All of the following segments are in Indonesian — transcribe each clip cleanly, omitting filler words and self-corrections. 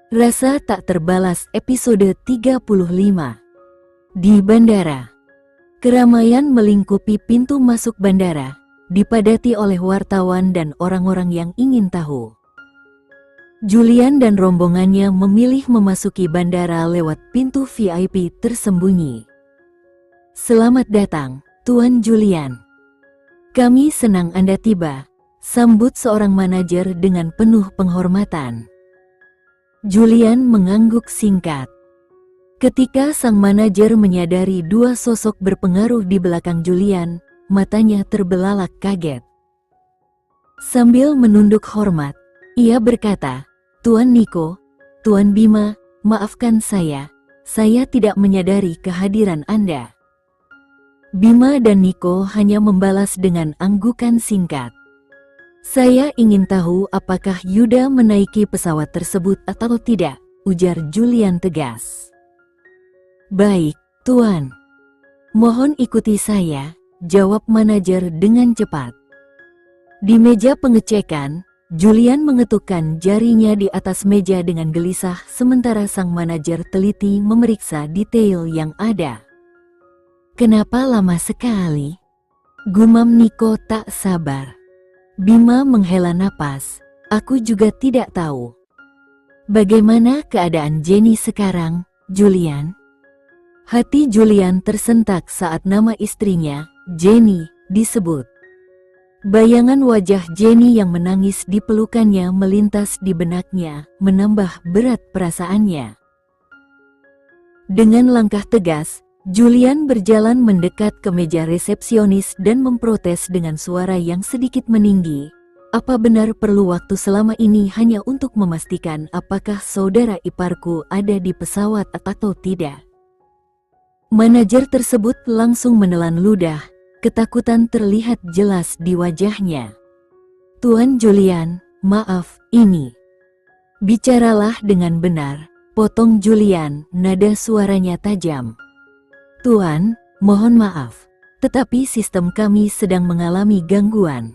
Rasa tak terbalas episode 35. Di bandara. Keramaian melingkupi pintu masuk bandara, dipadati oleh wartawan dan orang-orang yang ingin tahu. Julian dan rombongannya memilih memasuki bandara lewat pintu VIP tersembunyi. Selamat datang, Tuan Julian. Kami senang Anda tiba, sambut seorang manajer dengan penuh penghormatan. Julian mengangguk singkat. Ketika sang manajer menyadari dua sosok berpengaruh di belakang Julian, matanya terbelalak kaget. Sambil menunduk hormat, ia berkata, "Tuan Niko, Tuan Bima, maafkan saya tidak menyadari kehadiran Anda." Bima dan Niko hanya membalas dengan anggukan singkat. "Saya ingin tahu apakah Yuda menaiki pesawat tersebut atau tidak," ujar Julian tegas. "Baik, Tuan. Mohon ikuti saya," jawab manajer dengan cepat. Di meja pengecekan, Julian mengetukkan jarinya di atas meja dengan gelisah sementara sang manajer teliti memeriksa detail yang ada. "Kenapa lama sekali?" gumam Niko tak sabar. Bima menghela napas, "Aku juga tidak tahu." "Bagaimana keadaan Jenny sekarang, Julian?" Hati Julian tersentak saat nama istrinya, Jenny, disebut. Bayangan wajah Jenny yang menangis di pelukannya melintas di benaknya, menambah berat perasaannya. Dengan langkah tegas, Julian berjalan mendekat ke meja resepsionis dan memprotes dengan suara yang sedikit meninggi. "Apa benar perlu waktu selama ini hanya untuk memastikan apakah saudara iparku ada di pesawat atau tidak?" Manajer tersebut langsung menelan ludah, ketakutan terlihat jelas di wajahnya. "Tuan Julian, maaf, ini." "Bicaralah dengan benar," potong Julian, nada suaranya tajam. "Tuan, mohon maaf, tetapi sistem kami sedang mengalami gangguan.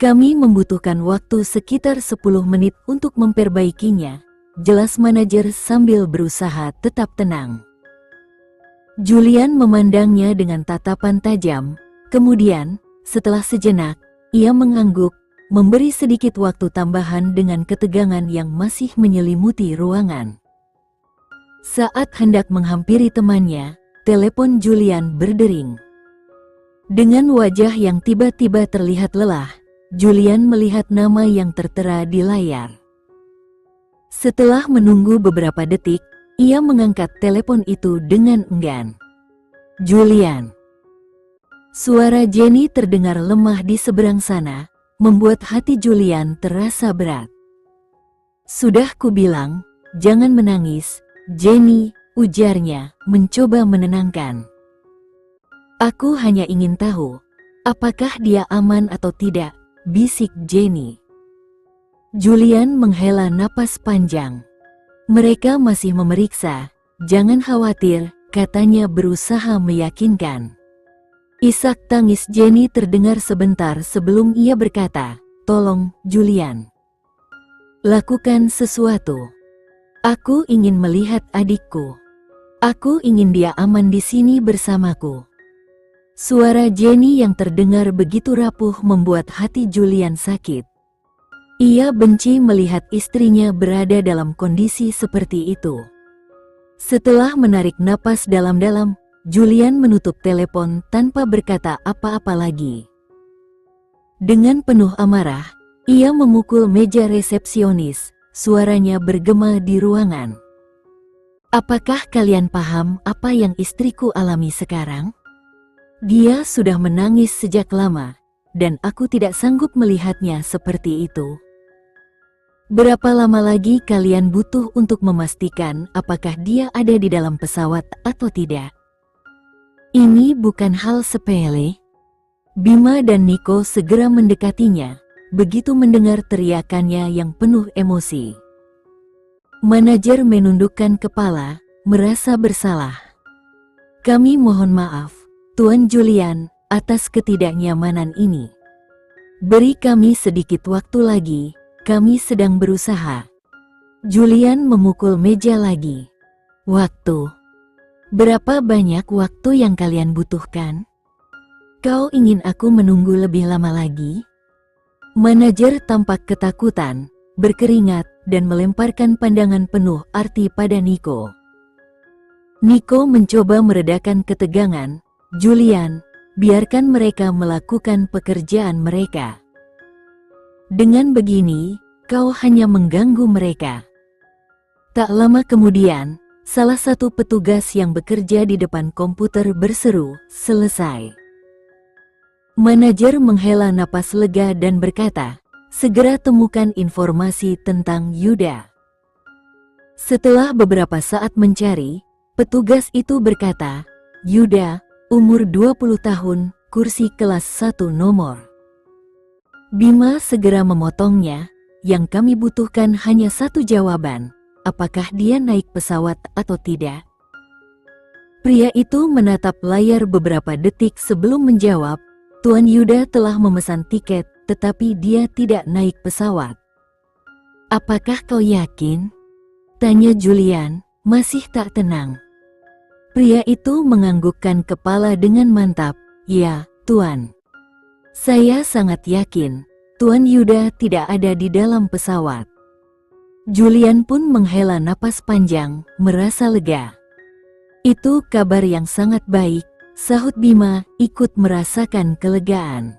Kami membutuhkan waktu sekitar 10 menit untuk memperbaikinya," jelas manajer sambil berusaha tetap tenang. Julian memandangnya dengan tatapan tajam, kemudian, setelah sejenak, ia mengangguk, memberi sedikit waktu tambahan dengan ketegangan yang masih menyelimuti ruangan. Saat hendak menghampiri temannya, telepon Julian berdering. Dengan wajah yang tiba-tiba terlihat lelah, Julian melihat nama yang tertera di layar. Setelah menunggu beberapa detik, ia mengangkat telepon itu dengan enggan. "Julian." Suara Jenny terdengar lemah di seberang sana, membuat hati Julian terasa berat. "Sudah kubilang, jangan menangis, Jenny," ujarnya, mencoba menenangkan. "Aku hanya ingin tahu, apakah dia aman atau tidak," bisik Jenny. Julian menghela napas panjang. "Mereka masih memeriksa, jangan khawatir," katanya berusaha meyakinkan. Isak tangis Jenny terdengar sebentar sebelum ia berkata, "Tolong, Julian. Lakukan sesuatu. Aku ingin melihat adikku. Aku ingin dia aman di sini bersamaku." Suara Jenny yang terdengar begitu rapuh membuat hati Julian sakit. Ia benci melihat istrinya berada dalam kondisi seperti itu. Setelah menarik napas dalam-dalam, Julian menutup telepon tanpa berkata apa-apa lagi. Dengan penuh amarah, ia memukul meja resepsionis, suaranya bergema di ruangan. "Apakah kalian paham apa yang istriku alami sekarang? Dia sudah menangis sejak lama, dan aku tidak sanggup melihatnya seperti itu. Berapa lama lagi kalian butuh untuk memastikan apakah dia ada di dalam pesawat atau tidak? Ini bukan hal sepele." Bima dan Niko segera mendekatinya, begitu mendengar teriakannya yang penuh emosi. Manajer menundukkan kepala, merasa bersalah. "Kami mohon maaf, Tuan Julian, atas ketidaknyamanan ini. Beri kami sedikit waktu lagi, kami sedang berusaha." Julian memukul meja lagi. Waktu. Berapa banyak waktu yang kalian butuhkan? Kau ingin aku menunggu lebih lama lagi? Manajer tampak ketakutan, berkeringat, dan melemparkan pandangan penuh arti pada Nico. Nico mencoba meredakan ketegangan. Julian, biarkan mereka melakukan pekerjaan mereka. Dengan begini, kau hanya mengganggu mereka. Tak lama kemudian, salah satu petugas yang bekerja di depan komputer berseru, "Selesai." Manajer menghela napas lega dan berkata, "Segera temukan informasi tentang Yuda." Setelah beberapa saat mencari, petugas itu berkata, "Yuda, umur 20 tahun, kursi kelas 1 nomor." Bima segera memotongnya, "Yang kami butuhkan hanya satu jawaban, apakah dia naik pesawat atau tidak?" Pria itu menatap layar beberapa detik sebelum menjawab, "Tuan Yuda telah memesan tiket, tetapi dia tidak naik pesawat." "Apakah kau yakin?" tanya Julian, masih tak tenang. Pria itu menganggukkan kepala dengan mantap, "Ya, Tuan. Saya sangat yakin, Tuan Yuda tidak ada di dalam pesawat." Julian pun menghela napas panjang, merasa lega. "Itu kabar yang sangat baik," sahut Bima, ikut merasakan kelegaan.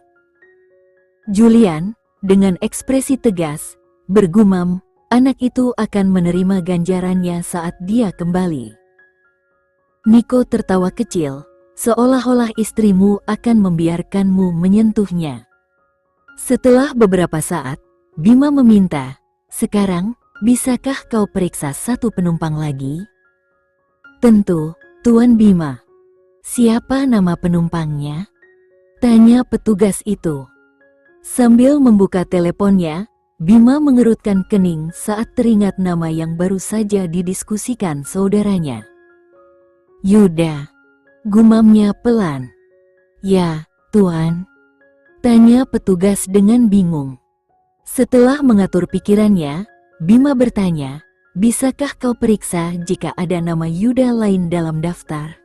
Julian, dengan ekspresi tegas, bergumam, "Anak itu akan menerima ganjarannya saat dia kembali." Nico tertawa kecil, "Seolah-olah istrimu akan membiarkanmu menyentuhnya." Setelah beberapa saat, Bima meminta, "Sekarang, bisakah kau periksa satu penumpang lagi?" "Tentu, Tuan Bima." "Siapa nama penumpangnya?" tanya petugas itu. Sambil membuka teleponnya, Bima mengerutkan kening saat teringat nama yang baru saja didiskusikan saudaranya. "Yuda," gumamnya pelan. "Ya, Tuan," tanya petugas dengan bingung. Setelah mengatur pikirannya, Bima bertanya, "Bisakah kau periksa jika ada nama Yuda lain dalam daftar?"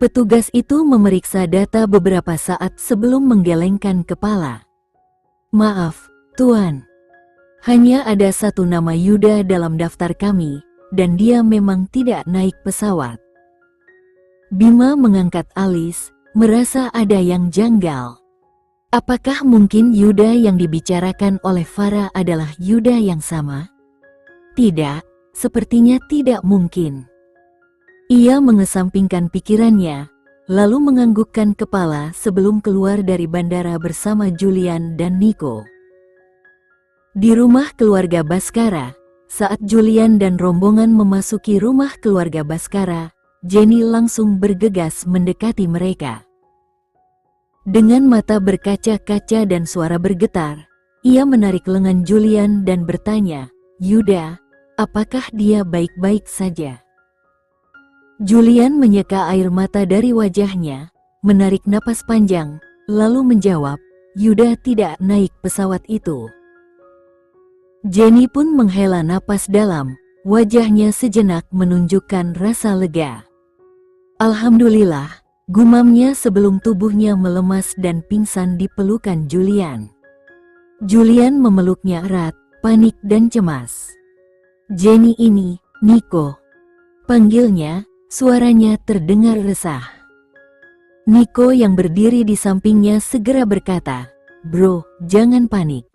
Petugas itu memeriksa data beberapa saat sebelum menggelengkan kepala. "Maaf, Tuan. Hanya ada satu nama Yuda dalam daftar kami, dan dia memang tidak naik pesawat." Bima mengangkat alis, merasa ada yang janggal. Apakah mungkin Yuda yang dibicarakan oleh Farah adalah Yuda yang sama? Tidak, sepertinya tidak mungkin. Ia mengesampingkan pikirannya, lalu menganggukkan kepala sebelum keluar dari bandara bersama Julian dan Nico. Di rumah keluarga Baskara, saat Julian dan rombongan memasuki rumah keluarga Baskara, Jenny langsung bergegas mendekati mereka. Dengan mata berkaca-kaca dan suara bergetar, ia menarik lengan Julian dan bertanya, "Yuda, apakah dia baik-baik saja?" Julian menyeka air mata dari wajahnya, menarik napas panjang, lalu menjawab, "Yuda tidak naik pesawat itu." Jenny pun menghela napas dalam, wajahnya sejenak menunjukkan rasa lega. "Alhamdulillah," gumamnya sebelum tubuhnya melemas dan pingsan di pelukan Julian. Julian memeluknya erat, panik dan cemas. "Jenny ini, Nico," panggilnya. Suaranya terdengar resah. Nico yang berdiri di sampingnya segera berkata, "Bro, jangan panik.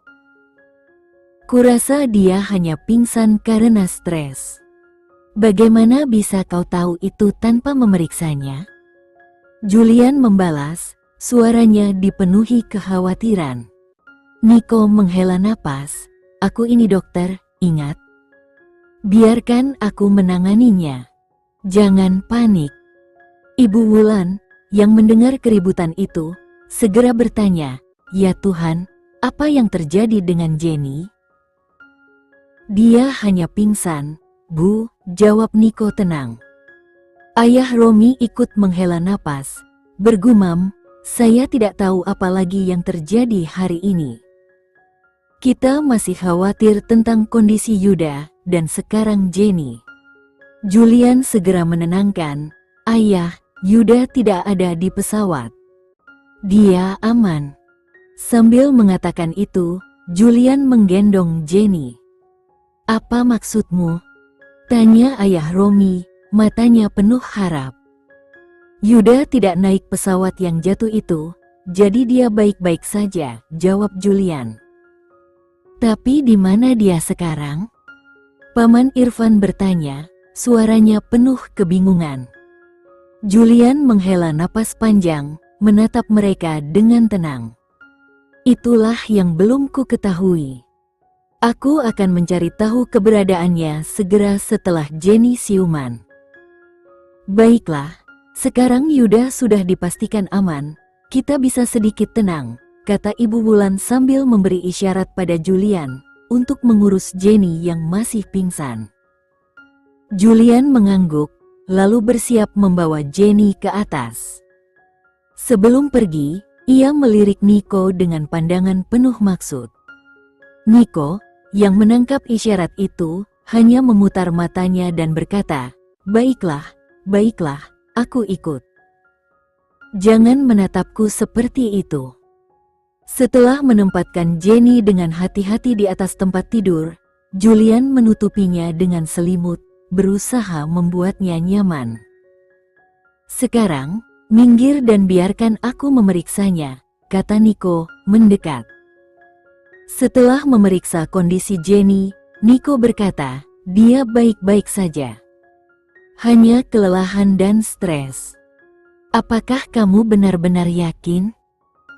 Kurasa dia hanya pingsan karena stres." "Bagaimana bisa kau tahu itu tanpa memeriksanya?" Julian membalas, suaranya dipenuhi kekhawatiran. Nico menghela napas, "Aku ini dokter, ingat. Biarkan aku menanganinya. Jangan panik." Ibu Wulan, yang mendengar keributan itu, segera bertanya, "Ya Tuhan, apa yang terjadi dengan Jenny?" "Dia hanya pingsan, Bu," jawab Nico tenang. Ayah Romi ikut menghela napas, bergumam, "Saya tidak tahu apa lagi yang terjadi hari ini. Kita masih khawatir tentang kondisi Yuda, dan sekarang Jenny. Julian segera menenangkan, "Ayah, Yuda tidak ada di pesawat. Dia aman." Sambil mengatakan itu, Julian menggendong Jenny. "Apa maksudmu?" tanya ayah Romi, matanya penuh harap. "Yuda tidak naik pesawat yang jatuh itu, jadi dia baik-baik saja," jawab Julian. "Tapi di mana dia sekarang?" Paman Irfan bertanya, suaranya penuh kebingungan. Julian menghela napas panjang, menatap mereka dengan tenang. "Itulah yang belum ku ketahui. Aku akan mencari tahu keberadaannya segera setelah Jenny siuman." "Baiklah, sekarang Yuda sudah dipastikan aman, kita bisa sedikit tenang," kata Ibu Wulan sambil memberi isyarat pada Julian untuk mengurus Jenny yang masih pingsan. Julian mengangguk, lalu bersiap membawa Jenny ke atas. Sebelum pergi, ia melirik Nico dengan pandangan penuh maksud. Nico, yang menangkap isyarat itu, hanya memutar matanya dan berkata, "Baiklah, baiklah, aku ikut. Jangan menatapku seperti itu." Setelah menempatkan Jenny dengan hati-hati di atas tempat tidur, Julian menutupinya dengan selimut, berusaha membuatnya nyaman. "Sekarang, minggir dan biarkan aku memeriksanya," kata Nico, mendekat. Setelah memeriksa kondisi Jenny, Nico berkata, "Dia baik-baik saja. Hanya kelelahan dan stres." "Apakah kamu benar-benar yakin?"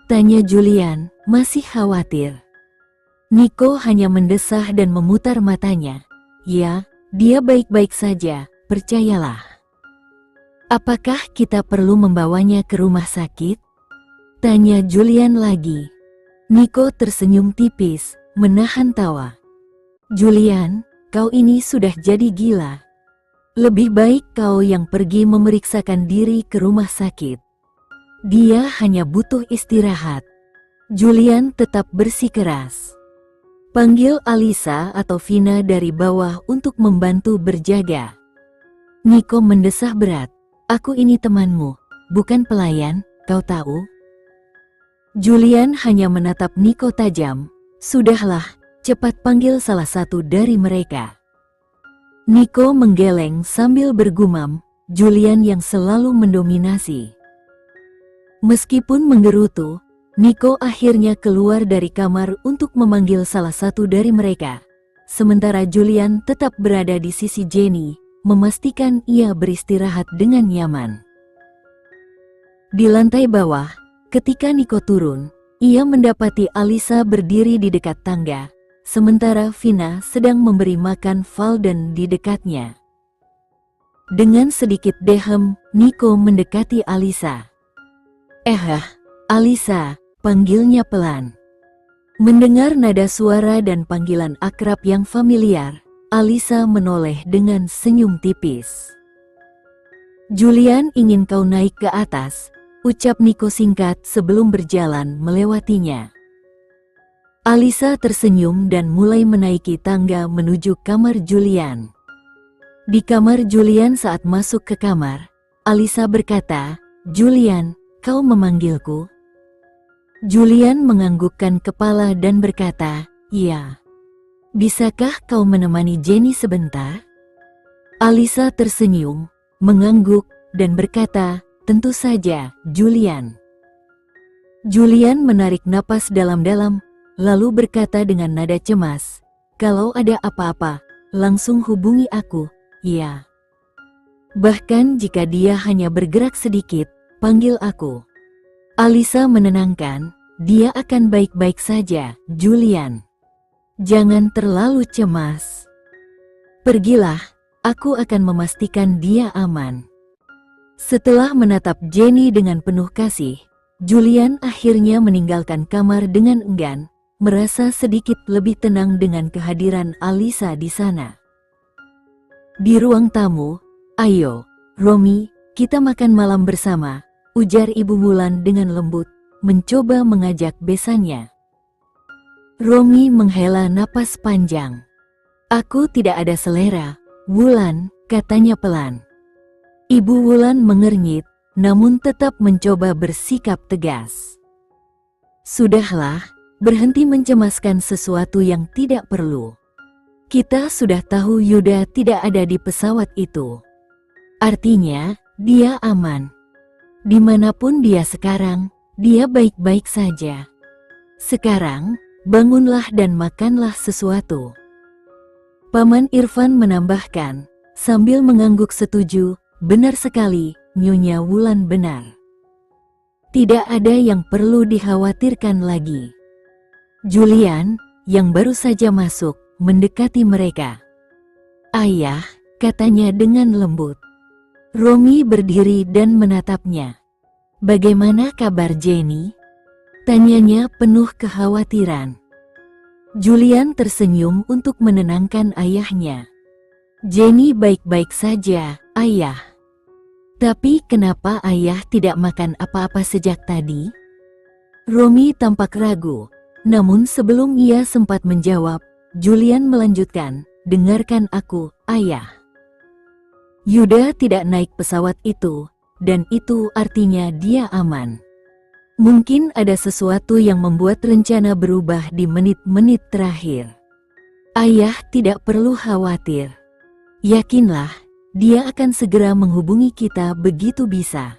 tanya Julian, masih khawatir. Nico hanya mendesah dan memutar matanya. "Ya, dia baik-baik saja, percayalah." "Apakah kita perlu membawanya ke rumah sakit?" tanya Julian lagi. Nico tersenyum tipis, menahan tawa. "Julian, kau ini sudah jadi gila. Lebih baik kau yang pergi memeriksakan diri ke rumah sakit. Dia hanya butuh istirahat." Julian tetap bersikeras. "Panggil Alisa atau Vina dari bawah untuk membantu berjaga." Nico mendesah berat. "Aku ini temanmu, bukan pelayan, kau tahu?" Julian hanya menatap Nico tajam. "Sudahlah, cepat panggil salah satu dari mereka." Nico menggeleng sambil bergumam, Julian yang selalu mendominasi. Meskipun menggerutu, Nico akhirnya keluar dari kamar untuk memanggil salah satu dari mereka. Sementara Julian tetap berada di sisi Jenny, memastikan ia beristirahat dengan nyaman. Di lantai bawah, ketika Nico turun, ia mendapati Alisa berdiri di dekat tangga, sementara Vina sedang memberi makan Valden di dekatnya. Dengan sedikit dehem, Nico mendekati Alisa. Alisa," panggilnya pelan. Mendengar nada suara dan panggilan akrab yang familiar, Alisa menoleh dengan senyum tipis. "Julian ingin kau naik ke atas," ucap Nico singkat sebelum berjalan melewatinya. Alisa tersenyum dan mulai menaiki tangga menuju kamar Julian. Di kamar Julian saat masuk ke kamar, Alisa berkata, "Julian, kau memanggilku?" Julian menganggukkan kepala dan berkata, "Iya. Bisakah kau menemani Jenny sebentar?" Alisa tersenyum, mengangguk, dan berkata, "Tentu saja, Julian." Julian menarik napas dalam-dalam, lalu berkata dengan nada cemas, "Kalau ada apa-apa, langsung hubungi aku, ya. Bahkan jika dia hanya bergerak sedikit, panggil aku." Alisa menenangkan, "Dia akan baik-baik saja, Julian. Jangan terlalu cemas. Pergilah, aku akan memastikan dia aman." Setelah menatap Jenny dengan penuh kasih, Julian akhirnya meninggalkan kamar dengan enggan, merasa sedikit lebih tenang dengan kehadiran Alisa di sana. Di ruang tamu, "Ayo, Romi, kita makan malam bersama," ujar Ibu Wulan dengan lembut, mencoba mengajak besannya. Romi menghela napas panjang. Aku tidak ada selera, Wulan, katanya pelan. Ibu Wulan mengernyit, namun tetap mencoba bersikap tegas. Sudahlah, berhenti mencemaskan sesuatu yang tidak perlu. Kita sudah tahu Yuda tidak ada di pesawat itu. Artinya, dia aman. Dimanapun dia sekarang, dia baik-baik saja. Sekarang, bangunlah dan makanlah sesuatu. Paman Irfan menambahkan, sambil mengangguk setuju, benar sekali, Nyonya Wulan benar. Tidak ada yang perlu dikhawatirkan lagi. Julian, yang baru saja masuk, mendekati mereka. Ayah, katanya dengan lembut. Romi berdiri dan menatapnya. Bagaimana kabar Jenny? Tanyanya penuh kekhawatiran. Julian tersenyum untuk menenangkan ayahnya. Jenny baik-baik saja, ayah. Tapi kenapa ayah tidak makan apa-apa sejak tadi? Romi tampak ragu, namun sebelum ia sempat menjawab, Julian melanjutkan, dengarkan aku, ayah. Yuda tidak naik pesawat itu, dan itu artinya dia aman. Mungkin ada sesuatu yang membuat rencana berubah di menit-menit terakhir. Ayah tidak perlu khawatir. Yakinlah, dia akan segera menghubungi kita begitu bisa.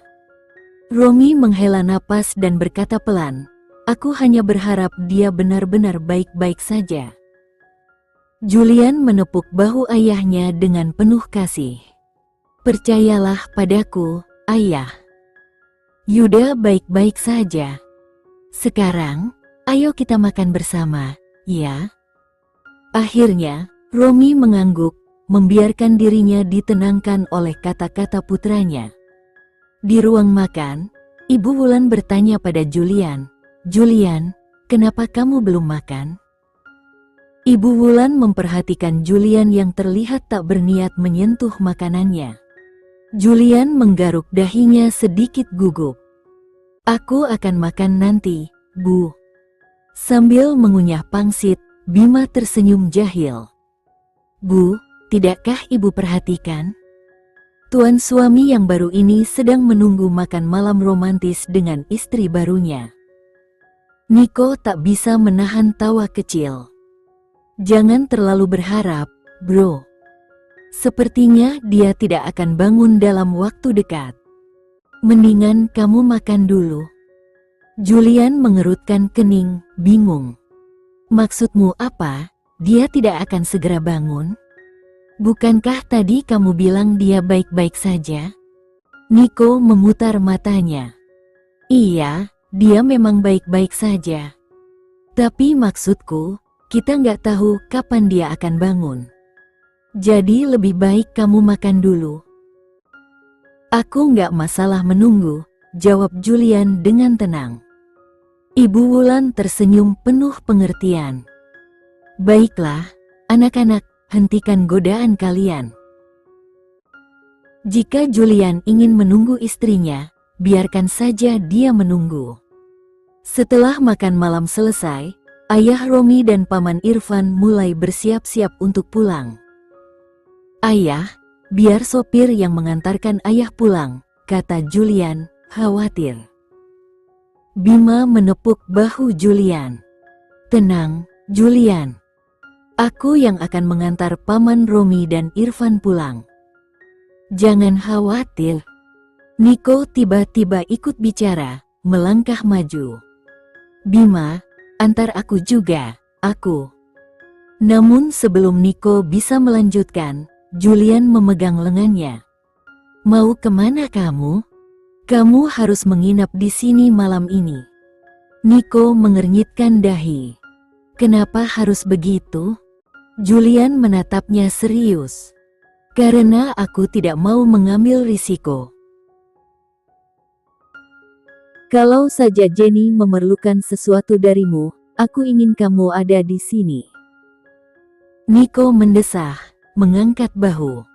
Romi menghela napas dan berkata pelan, aku hanya berharap dia benar-benar baik-baik saja. Julian menepuk bahu ayahnya dengan penuh kasih. Percayalah padaku, ayah. Yuda baik-baik saja. Sekarang, ayo kita makan bersama, ya? Akhirnya, Romi mengangguk, membiarkan dirinya ditenangkan oleh kata-kata putranya. Di ruang makan, Ibu Wulan bertanya pada Julian, Julian, kenapa kamu belum makan? Ibu Wulan memperhatikan Julian yang terlihat tak berniat menyentuh makanannya. Julian menggaruk dahinya sedikit gugup. Aku akan makan nanti, Bu. Sambil mengunyah pangsit, Bima tersenyum jahil. Bu, tidakkah ibu perhatikan? Tuan suami yang baru ini sedang menunggu makan malam romantis dengan istri barunya. Niko tak bisa menahan tawa kecil. Jangan terlalu berharap, bro. Sepertinya dia tidak akan bangun dalam waktu dekat. Mendingan kamu makan dulu. Julian mengerutkan kening, bingung. Maksudmu apa? Dia tidak akan segera bangun? Bukankah tadi kamu bilang dia baik-baik saja? Niko memutar matanya. Iya, dia memang baik-baik saja. Tapi maksudku, kita nggak tahu kapan dia akan bangun. Jadi lebih baik kamu makan dulu. Aku nggak masalah menunggu, jawab Julian dengan tenang. Ibu Wulan tersenyum penuh pengertian. Baiklah, anak-anak, hentikan godaan kalian. Jika Julian ingin menunggu istrinya, biarkan saja dia menunggu. Setelah makan malam selesai, ayah Romi dan Paman Irfan mulai bersiap-siap untuk pulang. Ayah, biar sopir yang mengantarkan ayah pulang, kata Julian, khawatir. Bima menepuk bahu Julian. Tenang, Julian. Aku yang akan mengantar Paman Romi dan Irfan pulang. Jangan khawatir. Niko tiba-tiba ikut bicara, melangkah maju. Bima, antar aku juga, aku. Namun sebelum Niko bisa melanjutkan, Julian memegang lengannya. Mau kemana kamu? Kamu harus menginap di sini malam ini. Niko mengernyitkan dahi. Kenapa harus begitu? Julian menatapnya serius. Karena aku tidak mau mengambil risiko. Kalau saja Jenny memerlukan sesuatu darimu, aku ingin kamu ada di sini. Niko mendesah, mengangkat bahu.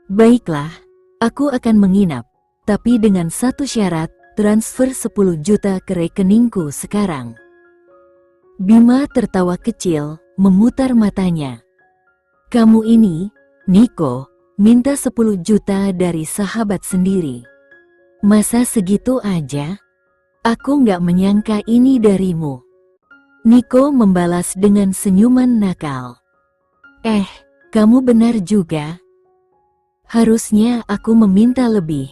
Baiklah, aku akan menginap, tapi dengan satu syarat, transfer 10 juta ke rekeningku sekarang. Bima tertawa kecil, memutar matanya. Kamu ini, Niko, minta 10 juta dari sahabat sendiri. Masa segitu aja? Aku nggak menyangka ini darimu. Niko membalas dengan senyuman nakal. Kamu benar juga. Harusnya aku meminta lebih.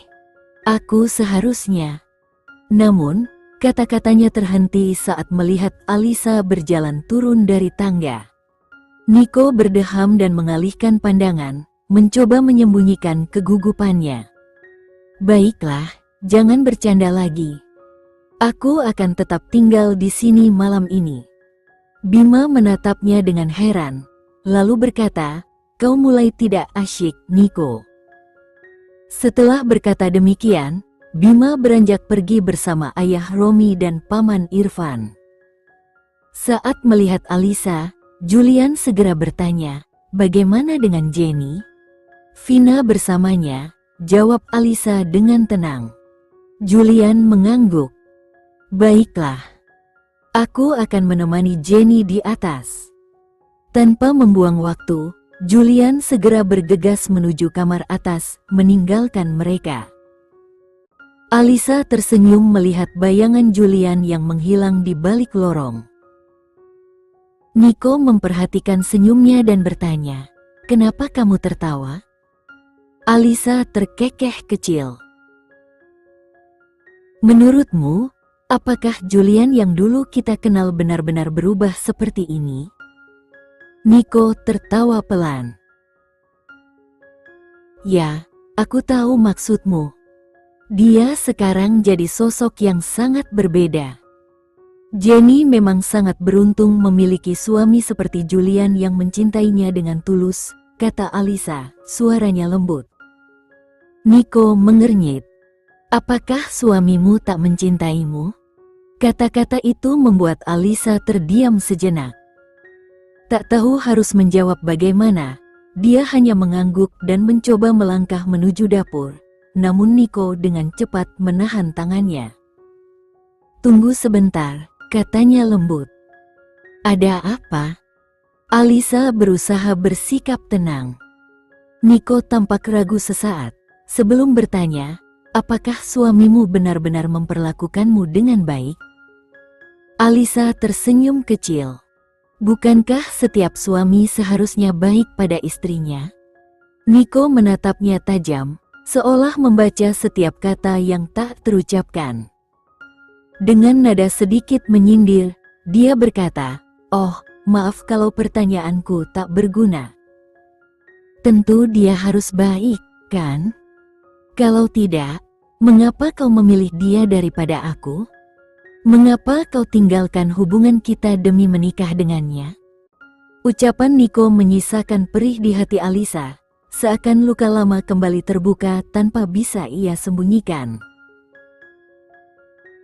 Aku seharusnya. Namun, kata-katanya terhenti saat melihat Alisa berjalan turun dari tangga. Niko berdeham dan mengalihkan pandangan, mencoba menyembunyikan kegugupannya. Baiklah, jangan bercanda lagi. Aku akan tetap tinggal di sini malam ini. Bima menatapnya dengan heran, lalu berkata, kau mulai tidak asyik, Niko. Setelah berkata demikian, Bima beranjak pergi bersama ayah Romi dan paman Irfan. Saat melihat Alisa, Julian segera bertanya, bagaimana dengan Jenny? Vina bersamanya, jawab Alisa dengan tenang. Julian mengangguk. Baiklah, aku akan menemani Jenny di atas. Tanpa membuang waktu, Julian segera bergegas menuju kamar atas, meninggalkan mereka. Alisa tersenyum melihat bayangan Julian yang menghilang di balik lorong. Niko memperhatikan senyumnya dan bertanya, kenapa kamu tertawa? Alisa terkekeh kecil. Menurutmu, apakah Julian yang dulu kita kenal benar-benar berubah seperti ini? Niko tertawa pelan. Ya, aku tahu maksudmu. Dia sekarang jadi sosok yang sangat berbeda. Jenny memang sangat beruntung memiliki suami seperti Julian yang mencintainya dengan tulus, kata Alisa, suaranya lembut. Niko mengernyit. Apakah suamimu tak mencintaimu? Kata-kata itu membuat Alisa terdiam sejenak. Tak tahu harus menjawab bagaimana, dia hanya mengangguk dan mencoba melangkah menuju dapur. Namun Niko dengan cepat menahan tangannya. Tunggu sebentar, katanya lembut. Ada apa? Alisa berusaha bersikap tenang. Niko tampak ragu sesaat, sebelum bertanya, apakah suamimu benar-benar memperlakukanmu dengan baik? Alisa tersenyum kecil. Bukankah setiap suami seharusnya baik pada istrinya? Niko menatapnya tajam, seolah membaca setiap kata yang tak terucapkan. Dengan nada sedikit menyindir, dia berkata, "Oh, maaf kalau pertanyaanku tak berguna. Tentu dia harus baik, kan? Kalau tidak, mengapa kau memilih dia daripada aku? Mengapa kau tinggalkan hubungan kita demi menikah dengannya?" Ucapan Niko menyisakan perih di hati Alisa, seakan luka lama kembali terbuka tanpa bisa ia sembunyikan.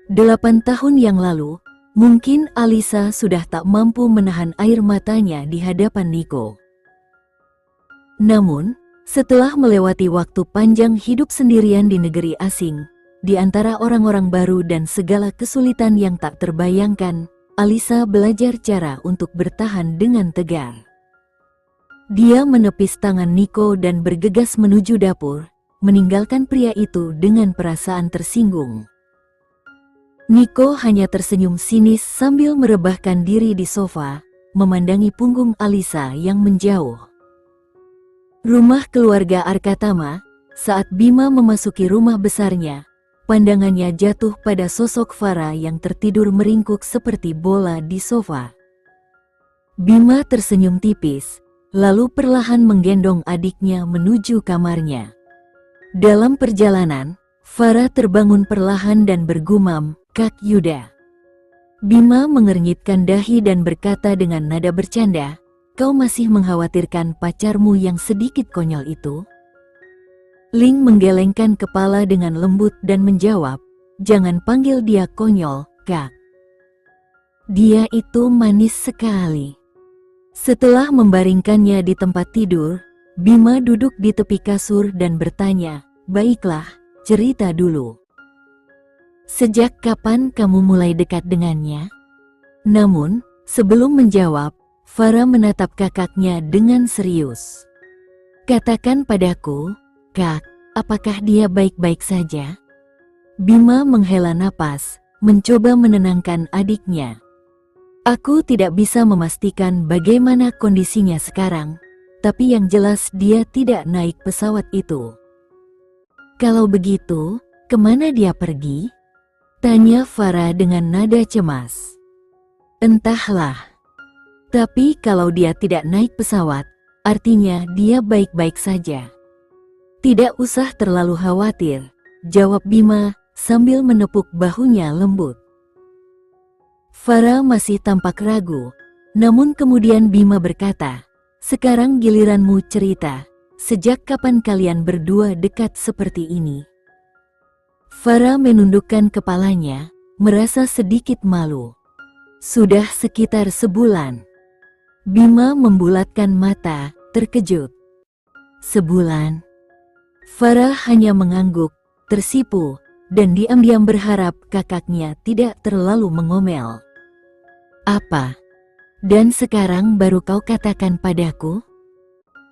8 tahun yang lalu, mungkin Alisa sudah tak mampu menahan air matanya di hadapan Niko. Namun, setelah melewati waktu panjang hidup sendirian di negeri asing, di antara orang-orang baru dan segala kesulitan yang tak terbayangkan, Alisa belajar cara untuk bertahan dengan tegar. Dia menepis tangan Niko dan bergegas menuju dapur, meninggalkan pria itu dengan perasaan tersinggung. Niko hanya tersenyum sinis sambil merebahkan diri di sofa, memandangi punggung Alisa yang menjauh. Rumah keluarga Arkatama, saat Bima memasuki rumah besarnya, pandangannya jatuh pada sosok Farah yang tertidur meringkuk seperti bola di sofa. Bima tersenyum tipis, lalu perlahan menggendong adiknya menuju kamarnya. Dalam perjalanan, Farah terbangun perlahan dan bergumam, "Kak Yuda." Bima mengernyitkan dahi dan berkata dengan nada bercanda, "Kau masih mengkhawatirkan pacarmu yang sedikit konyol itu?" Ling menggelengkan kepala dengan lembut dan menjawab, "Jangan panggil dia konyol, Kak. Dia itu manis sekali." Setelah membaringkannya di tempat tidur, Bima duduk di tepi kasur dan bertanya, "Baiklah, cerita dulu. Sejak kapan kamu mulai dekat dengannya?" Namun, sebelum menjawab, Farah menatap kakaknya dengan serius. Katakan padaku, Kak, apakah dia baik-baik saja? Bima menghela napas, mencoba menenangkan adiknya. Aku tidak bisa memastikan bagaimana kondisinya sekarang, tapi yang jelas dia tidak naik pesawat itu. Kalau begitu, kemana dia pergi? Tanya Farah dengan nada cemas. Entahlah. Tapi kalau dia tidak naik pesawat, artinya dia baik-baik saja. Tidak usah terlalu khawatir, jawab Bima sambil menepuk bahunya lembut. Farah masih tampak ragu, namun kemudian Bima berkata, sekarang giliranmu cerita, sejak kapan kalian berdua dekat seperti ini? Farah menundukkan kepalanya, merasa sedikit malu. Sudah sekitar sebulan. Bima membulatkan mata, terkejut. Sebulan? Farah hanya mengangguk, tersipu, dan diam-diam berharap kakaknya tidak terlalu mengomel. Apa? Dan sekarang baru kau katakan padaku?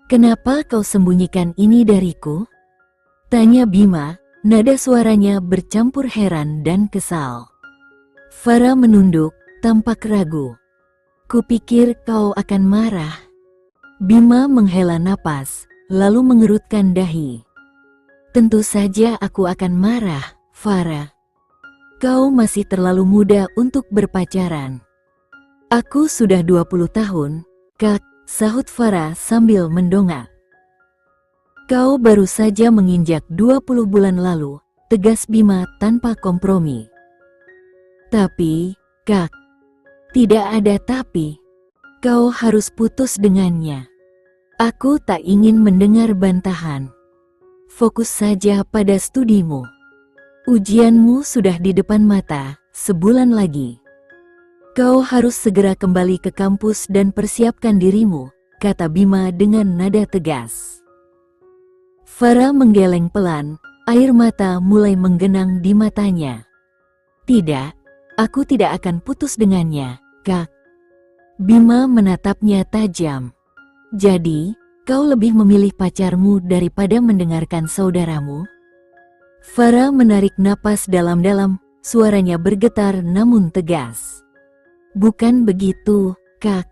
Kenapa kau sembunyikan ini dariku? Tanya Bima, nada suaranya bercampur heran dan kesal. Farah menunduk, tampak ragu. Kupikir kau akan marah. Bima menghela napas, lalu mengerutkan dahi. Tentu saja aku akan marah, Farah. Kau masih terlalu muda untuk berpacaran. Aku sudah 20 tahun, Kak, sahut Farah sambil mendongak. Kau baru saja menginjak 20 bulan lalu, tegas Bima tanpa kompromi. Tapi, Kak, tidak ada tapi. Kau harus putus dengannya. Aku tak ingin mendengar bantahan. Fokus saja pada studimu. Ujianmu sudah di depan mata, sebulan lagi. Kau harus segera kembali ke kampus dan persiapkan dirimu, kata Bima dengan nada tegas. Farah menggeleng pelan, air mata mulai menggenang di matanya. Tidak, aku tidak akan putus dengannya, Kak. Bima menatapnya tajam. Jadi, kau lebih memilih pacarmu daripada mendengarkan saudaramu? Farah menarik napas dalam-dalam, suaranya bergetar namun tegas. Bukan begitu, Kak.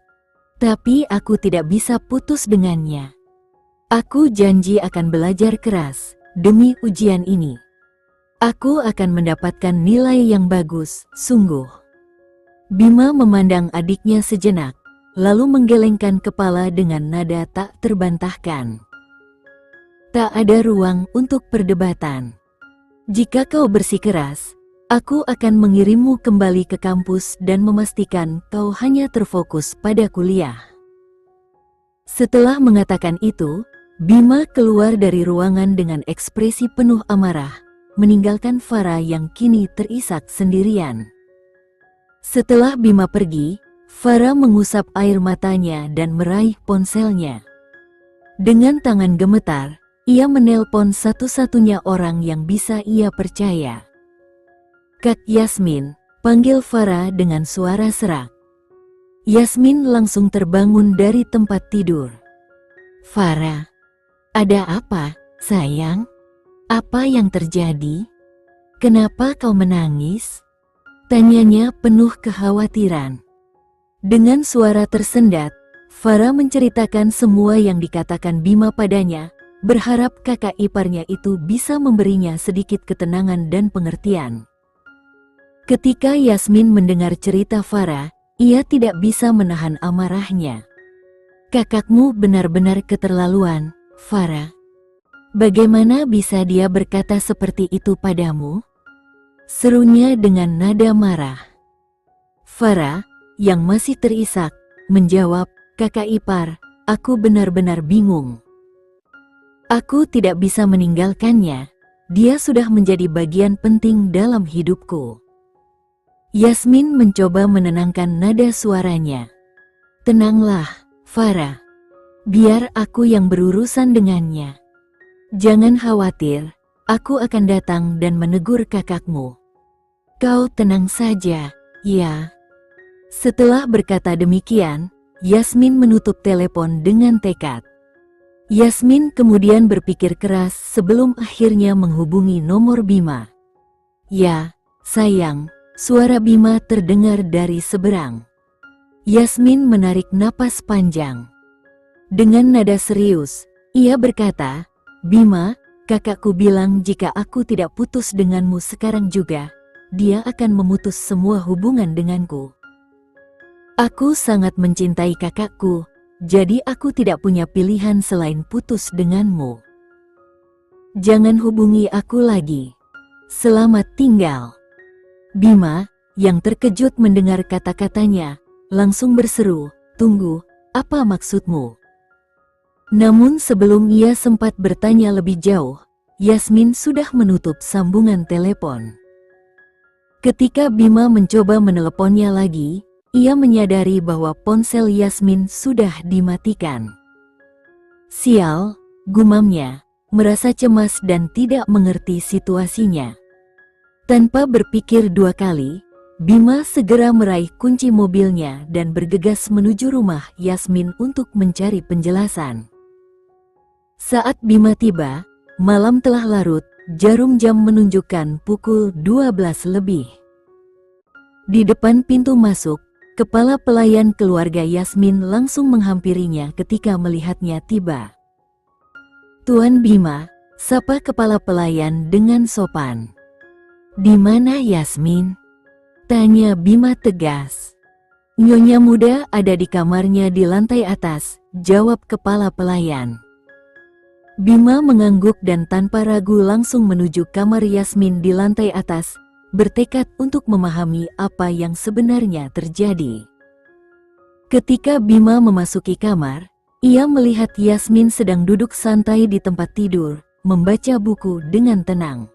Tapi aku tidak bisa putus dengannya. Aku janji akan belajar keras, demi ujian ini. Aku akan mendapatkan nilai yang bagus, sungguh. Bima memandang adiknya sejenak, lalu menggelengkan kepala dengan nada tak terbantahkan. Tak ada ruang untuk perdebatan. Jika kau bersikeras, aku akan mengirimmu kembali ke kampus dan memastikan kau hanya terfokus pada kuliah. Setelah mengatakan itu, Bima keluar dari ruangan dengan ekspresi penuh amarah, meninggalkan Farah yang kini terisak sendirian. Setelah Bima pergi, Farah mengusap air matanya dan meraih ponselnya. Dengan tangan gemetar, ia menelpon satu-satunya orang yang bisa ia percaya. Kak Yasmin, panggil Farah dengan suara serak. Yasmin langsung terbangun dari tempat tidur. Farah, ada apa, sayang? Apa yang terjadi? Kenapa kau menangis? Tanyanya penuh kekhawatiran. Dengan suara tersendat, Farah menceritakan semua yang dikatakan Bima padanya, berharap kakak iparnya itu bisa memberinya sedikit ketenangan dan pengertian. Ketika Yasmin mendengar cerita Farah, ia tidak bisa menahan amarahnya. Kakakmu benar-benar keterlaluan, Farah. Bagaimana bisa dia berkata seperti itu padamu? Serunya dengan nada marah. Farah, yang masih terisak, menjawab, kakak ipar, aku benar-benar bingung. Aku tidak bisa meninggalkannya, dia sudah menjadi bagian penting dalam hidupku. Yasmin mencoba menenangkan nada suaranya. Tenanglah, Farah. Biar aku yang berurusan dengannya. Jangan khawatir, aku akan datang dan menegur kakakmu. Kau tenang saja, ya. Setelah berkata demikian, Yasmin menutup telepon dengan tekad. Yasmin kemudian berpikir keras sebelum akhirnya menghubungi nomor Bima. "Ya, sayang," suara Bima terdengar dari seberang. Yasmin menarik napas panjang. Dengan nada serius, ia berkata, "Bima, kakakku bilang jika aku tidak putus denganmu sekarang juga, dia akan memutus semua hubungan denganku. Aku sangat mencintai kakakku, jadi aku tidak punya pilihan selain putus denganmu. Jangan hubungi aku lagi. Selamat tinggal." Bima, yang terkejut mendengar kata-katanya, langsung berseru, "Tunggu, apa maksudmu?" Namun sebelum ia sempat bertanya lebih jauh, Yasmin sudah menutup sambungan telepon. Ketika Bima mencoba meneleponnya lagi, ia menyadari bahwa ponsel Yasmin sudah dimatikan. "Sial," gumamnya, merasa cemas dan tidak mengerti situasinya. Tanpa berpikir dua kali, Bima segera meraih kunci mobilnya dan bergegas menuju rumah Yasmin untuk mencari penjelasan. Saat Bima tiba, malam telah larut, jarum jam menunjukkan pukul 12 lebih. Di depan pintu masuk, kepala pelayan keluarga Yasmin langsung menghampirinya ketika melihatnya tiba. "Tuan Bima," sapa kepala pelayan dengan sopan. "Di mana Yasmin?" tanya Bima tegas. "Nyonya muda ada di kamarnya di lantai atas," jawab kepala pelayan. Bima mengangguk dan tanpa ragu langsung menuju kamar Yasmin di lantai atas, bertekad untuk memahami apa yang sebenarnya terjadi. Ketika Bima memasuki kamar, ia melihat Yasmin sedang duduk santai di tempat tidur, membaca buku dengan tenang.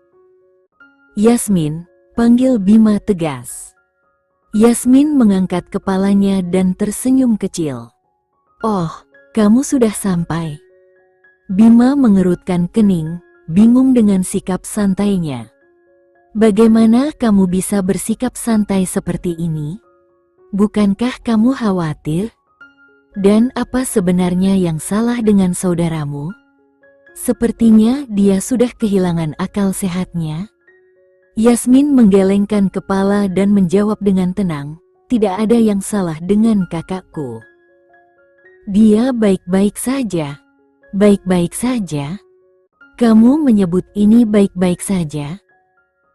"Yasmin," panggil Bima tegas. Yasmin mengangkat kepalanya dan tersenyum kecil. "Oh, kamu sudah sampai." Bima mengerutkan kening, bingung dengan sikap santainya. "Bagaimana kamu bisa bersikap santai seperti ini? Bukankah kamu khawatir? Dan apa sebenarnya yang salah dengan saudaramu? Sepertinya dia sudah kehilangan akal sehatnya." Yasmin menggelengkan kepala dan menjawab dengan tenang, "Tidak ada yang salah dengan kakakku. Dia baik-baik saja." "Baik-baik saja? Kamu menyebut ini baik-baik saja?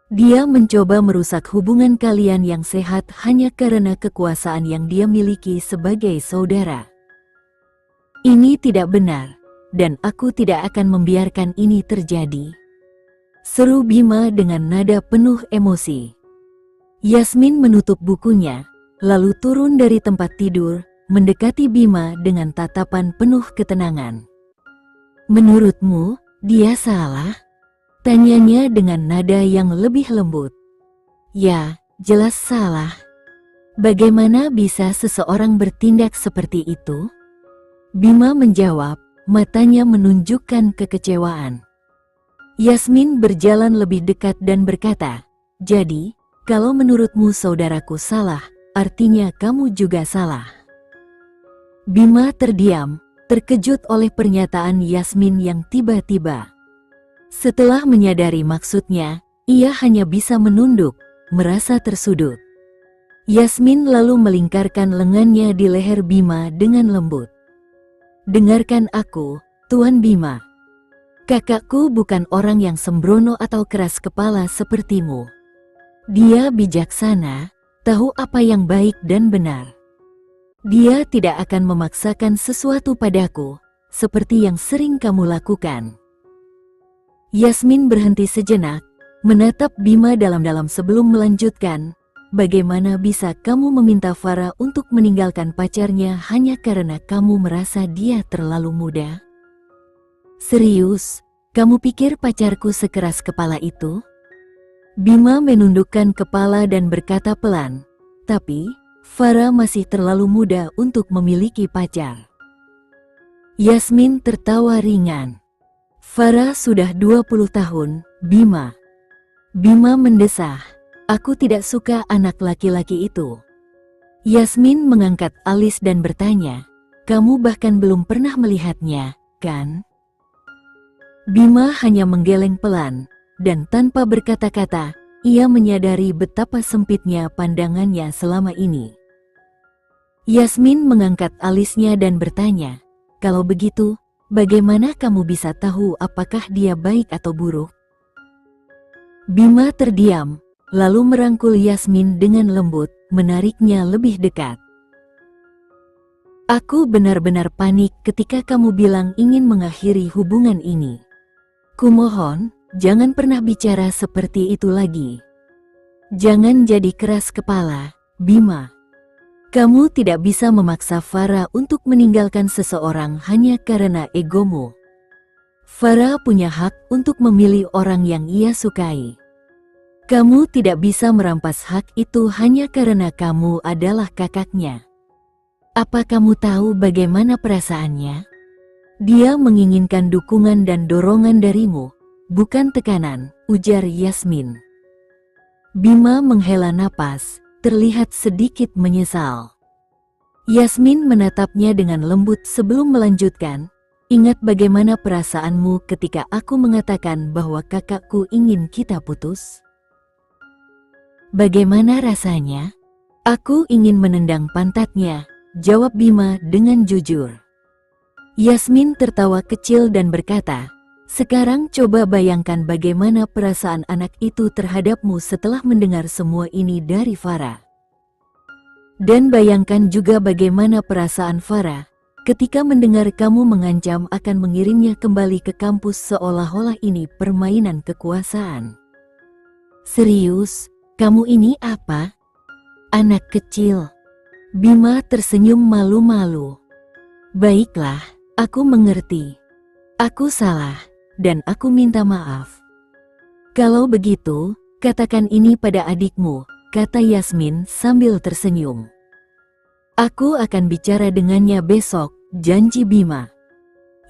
Dia mencoba merusak hubungan kalian yang sehat hanya karena kekuasaan yang dia miliki sebagai saudara. Ini tidak benar, dan aku tidak akan membiarkan ini terjadi," seru Bima dengan nada penuh emosi. Yasmin menutup bukunya, lalu turun dari tempat tidur, mendekati Bima dengan tatapan penuh ketenangan. "Menurutmu, dia salah?" tanyanya dengan nada yang lebih lembut. "Ya, jelas salah. Bagaimana bisa seseorang bertindak seperti itu?" Bima menjawab, matanya menunjukkan kekecewaan. Yasmin berjalan lebih dekat dan berkata, "Jadi, kalau menurutmu saudaraku salah, artinya kamu juga salah." Bima terdiam, terkejut oleh pernyataan Yasmin yang tiba-tiba. Setelah menyadari maksudnya, ia hanya bisa menunduk, merasa tersudut. Yasmin lalu melingkarkan lengannya di leher Bima dengan lembut. "Dengarkan aku, Tuan Bima. Kakakku bukan orang yang sembrono atau keras kepala sepertimu. Dia bijaksana, tahu apa yang baik dan benar. Dia tidak akan memaksakan sesuatu padaku, seperti yang sering kamu lakukan." Yasmin berhenti sejenak, menatap Bima dalam-dalam sebelum melanjutkan, "Bagaimana bisa kamu meminta Farah untuk meninggalkan pacarnya hanya karena kamu merasa dia terlalu muda? Serius, kamu pikir pacarku sekeras kepala itu?" Bima menundukkan kepala dan berkata pelan, "Tapi Farah masih terlalu muda untuk memiliki pacar." Yasmin tertawa ringan. "Farah sudah 20 tahun, Bima." Bima mendesah, "Aku tidak suka anak laki-laki itu." Yasmin mengangkat alis dan bertanya, "Kamu bahkan belum pernah melihatnya, kan?" Bima hanya menggeleng pelan, dan tanpa berkata-kata, ia menyadari betapa sempitnya pandangannya selama ini. Yasmin mengangkat alisnya dan bertanya, "Kalau begitu, bagaimana kamu bisa tahu apakah dia baik atau buruk?" Bima terdiam, lalu merangkul Yasmin dengan lembut, menariknya lebih dekat. "Aku benar-benar panik ketika kamu bilang ingin mengakhiri hubungan ini. Kumohon, jangan pernah bicara seperti itu lagi. Jangan jadi keras kepala, Bima. Kamu tidak bisa memaksa Farah untuk meninggalkan seseorang hanya karena egomu. Farah punya hak untuk memilih orang yang ia sukai. Kamu tidak bisa merampas hak itu hanya karena kamu adalah kakaknya. Apa kamu tahu bagaimana perasaannya? Dia menginginkan dukungan dan dorongan darimu, bukan tekanan," ujar Yasmin. Bima menghela napas, terlihat sedikit menyesal. Yasmin menatapnya dengan lembut sebelum melanjutkan, "Ingat bagaimana perasaanmu ketika aku mengatakan bahwa kakakku ingin kita putus? Bagaimana rasanya?" "Aku ingin menendang pantatnya," jawab Bima dengan jujur. Yasmin tertawa kecil dan berkata, "Sekarang coba bayangkan bagaimana perasaan anak itu terhadapmu setelah mendengar semua ini dari Farah. Dan bayangkan juga bagaimana perasaan Farah ketika mendengar kamu mengancam akan mengirimnya kembali ke kampus seolah-olah ini permainan kekuasaan. Serius, kamu ini apa? Anak kecil?" Bima tersenyum malu-malu. "Baiklah, aku mengerti. Aku salah, dan aku minta maaf. Kalau begitu, katakan ini pada adikmu," kata Yasmin sambil tersenyum. "Aku akan bicara dengannya besok," janji Bima.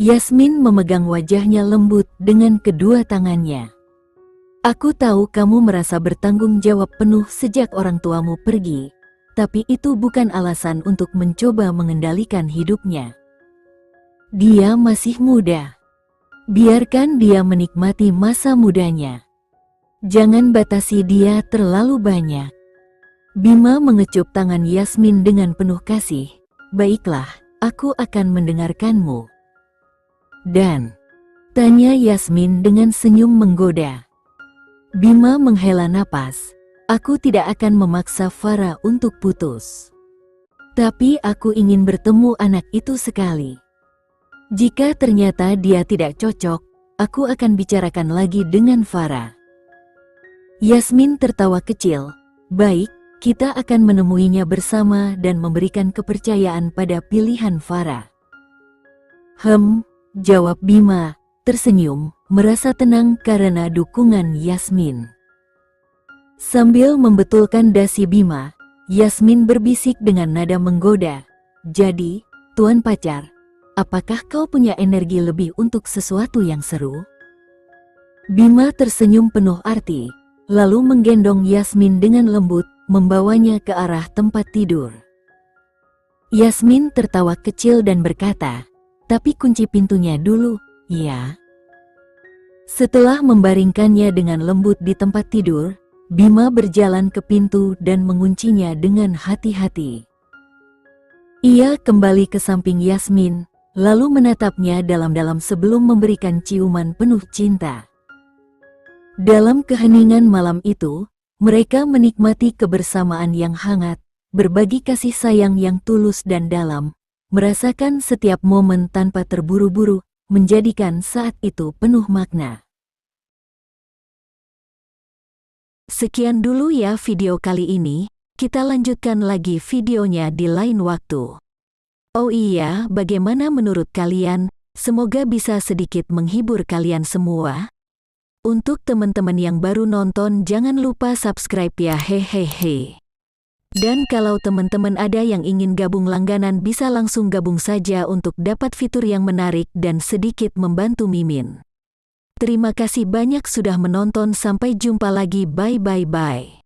Yasmin memegang wajahnya lembut dengan kedua tangannya. "Aku tahu kamu merasa bertanggung jawab penuh sejak orang tuamu pergi, tapi itu bukan alasan untuk mencoba mengendalikan hidupnya. Dia masih muda. Biarkan dia menikmati masa mudanya. Jangan batasi dia terlalu banyak." Bima mengecup tangan Yasmin dengan penuh kasih. "Baiklah, aku akan mendengarkanmu." "Dan?" tanya Yasmin dengan senyum menggoda. Bima menghela napas. "Aku tidak akan memaksa Farah untuk putus. Tapi aku ingin bertemu anak itu sekali. Jika ternyata dia tidak cocok, aku akan bicarakan lagi dengan Farah." Yasmin tertawa kecil. "Baik, kita akan menemuinya bersama dan memberikan kepercayaan pada pilihan Farah." Jawab Bima, tersenyum, merasa tenang karena dukungan Yasmin. Sambil membetulkan dasi Bima, Yasmin berbisik dengan nada menggoda, "Jadi, tuan pacar, apakah kau punya energi lebih untuk sesuatu yang seru?" Bima tersenyum penuh arti, lalu menggendong Yasmin dengan lembut, membawanya ke arah tempat tidur. Yasmin tertawa kecil dan berkata, "Tapi kunci pintunya dulu, ya." Setelah membaringkannya dengan lembut di tempat tidur, Bima berjalan ke pintu dan menguncinya dengan hati-hati. Ia kembali ke samping Yasmin, lalu menatapnya dalam-dalam sebelum memberikan ciuman penuh cinta. Dalam keheningan malam itu, mereka menikmati kebersamaan yang hangat, berbagi kasih sayang yang tulus dan dalam, merasakan setiap momen tanpa terburu-buru, menjadikan saat itu penuh makna. Sekian dulu ya video kali ini, kita lanjutkan lagi videonya di lain waktu. Oh iya, bagaimana menurut kalian? Semoga bisa sedikit menghibur kalian semua. Untuk teman-teman yang baru nonton, jangan lupa subscribe ya, hehehe. Dan kalau teman-teman ada yang ingin gabung langganan, bisa langsung gabung saja untuk dapat fitur yang menarik dan sedikit membantu Mimin. Terima kasih banyak sudah menonton, sampai jumpa lagi, bye.